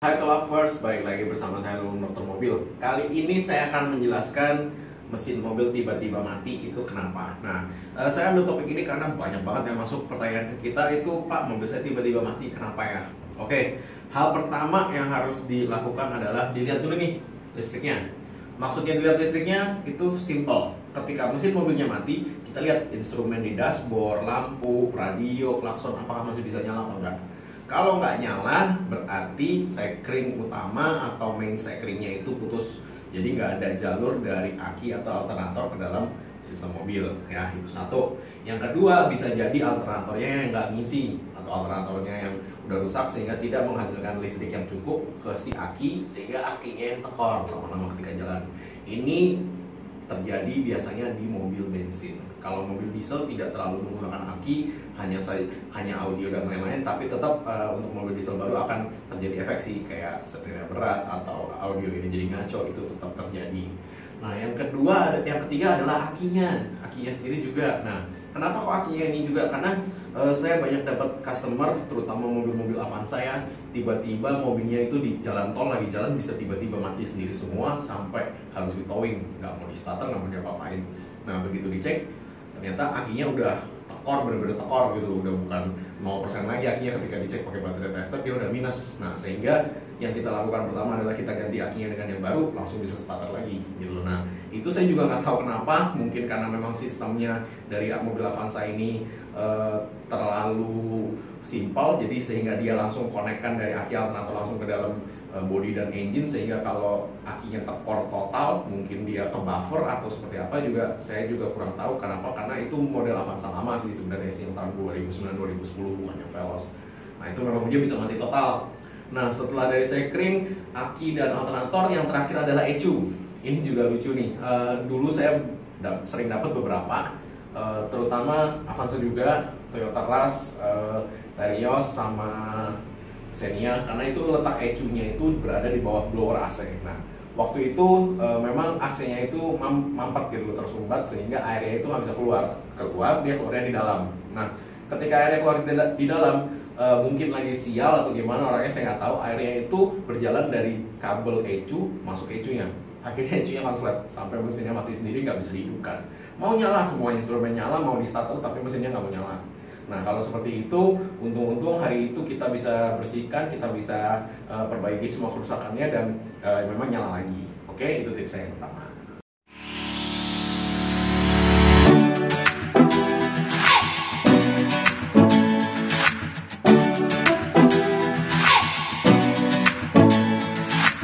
Hai lovers, balik lagi bersama saya Dokter Mobil. Kali ini saya akan menjelaskan mesin mobil tiba-tiba mati itu kenapa. Nah, saya ambil topik ini karena banyak banget yang masuk pertanyaan ke kita itu, Pak, mobil saya tiba-tiba mati, kenapa ya? Oke, hal pertama yang harus dilakukan adalah dilihat dulu nih listriknya. Maksudnya dilihat listriknya itu simple. Ketika mesin mobilnya mati, kita lihat instrumen di dashboard, lampu, radio, klakson, apakah masih bisa nyala atau enggak. Kalau nggak nyala, berarti sekring utama atau main sekringnya itu putus. Jadi nggak ada jalur dari aki atau alternator ke dalam sistem mobil. Ya, itu satu. Yang kedua, bisa jadi alternatornya yang nggak ngisi atau alternatornya yang udah rusak sehingga tidak menghasilkan listrik yang cukup ke si aki, sehingga akinya yang tekor lama-lama ketika jalan. Ini terjadi biasanya di mobil bensin. Kalau mobil diesel tidak terlalu menggunakan aki, hanya audio dan lain-lain, tapi tetap untuk mobil diesel baru akan terjadi efek sih, kayak setirnya berat atau audio yang jadi ngaco, itu tetap terjadi. Nah, yang ketiga adalah akinya sendiri juga. Nah, kenapa kok akinya ini juga? Karena saya banyak dapat customer, terutama mobil-mobil Avanza ya, tiba-tiba mobilnya itu di jalan tol, lagi jalan bisa tiba-tiba mati sendiri semua sampai harus di towing, nggak mau di starter, nggak mau diapa-apain. Nah, begitu dicek, ternyata akinya udah tekor, bener-bener tekor gitu loh, udah bukan 0% lagi akinya. Ketika dicek pakai baterai tester dia udah minus. Nah, sehingga yang kita lakukan pertama adalah kita ganti akinya dengan yang baru, langsung bisa starter lagi gitu loh. Nah, itu saya juga nggak tahu kenapa, mungkin karena memang sistemnya dari mobil Avanza ini terlalu simpel, jadi sehingga dia langsung konekkan dari aki alternator langsung ke dalam body dan engine, sehingga kalau akinya tekor total mungkin dia ke buffer atau seperti apa juga saya juga kurang tahu. Kenapa? Karena itu model Avanza lama sih sebenarnya sih, yang tahun 2009-2010, bukannya Veloz. Nah, itu memang dia bisa mati total. Nah, setelah dari sekring, aki dan alternator, yang terakhir adalah ECU. Ini juga lucu nih. Dulu saya sering dapat beberapa, terutama Avanza juga, Toyota Rush, Terios sama Xenia, karena itu letak ECU-nya itu berada di bawah blower AC. Nah, waktu itu memang AC-nya itu mampet gitu, tersumbat sehingga airnya itu nggak bisa keluar, dia keluarnya di dalam. Nah, ketika airnya keluar di dalam, mungkin lagi sial atau gimana orangnya, saya nggak tahu, airnya itu berjalan dari kabel ECU masuk ECU-nya. Akhirnya ECU-nya konslet sampai mesinnya mati sendiri, nggak bisa dihidupkan. Mau nyala, semua instrumen nyala, mau di starter, tapi mesinnya nggak mau nyala. Nah, kalau seperti itu, untung-untung hari itu kita bisa bersihkan, kita bisa perbaiki semua kerusakannya dan memang nyala lagi. Oke, itu tips saya yang pertama.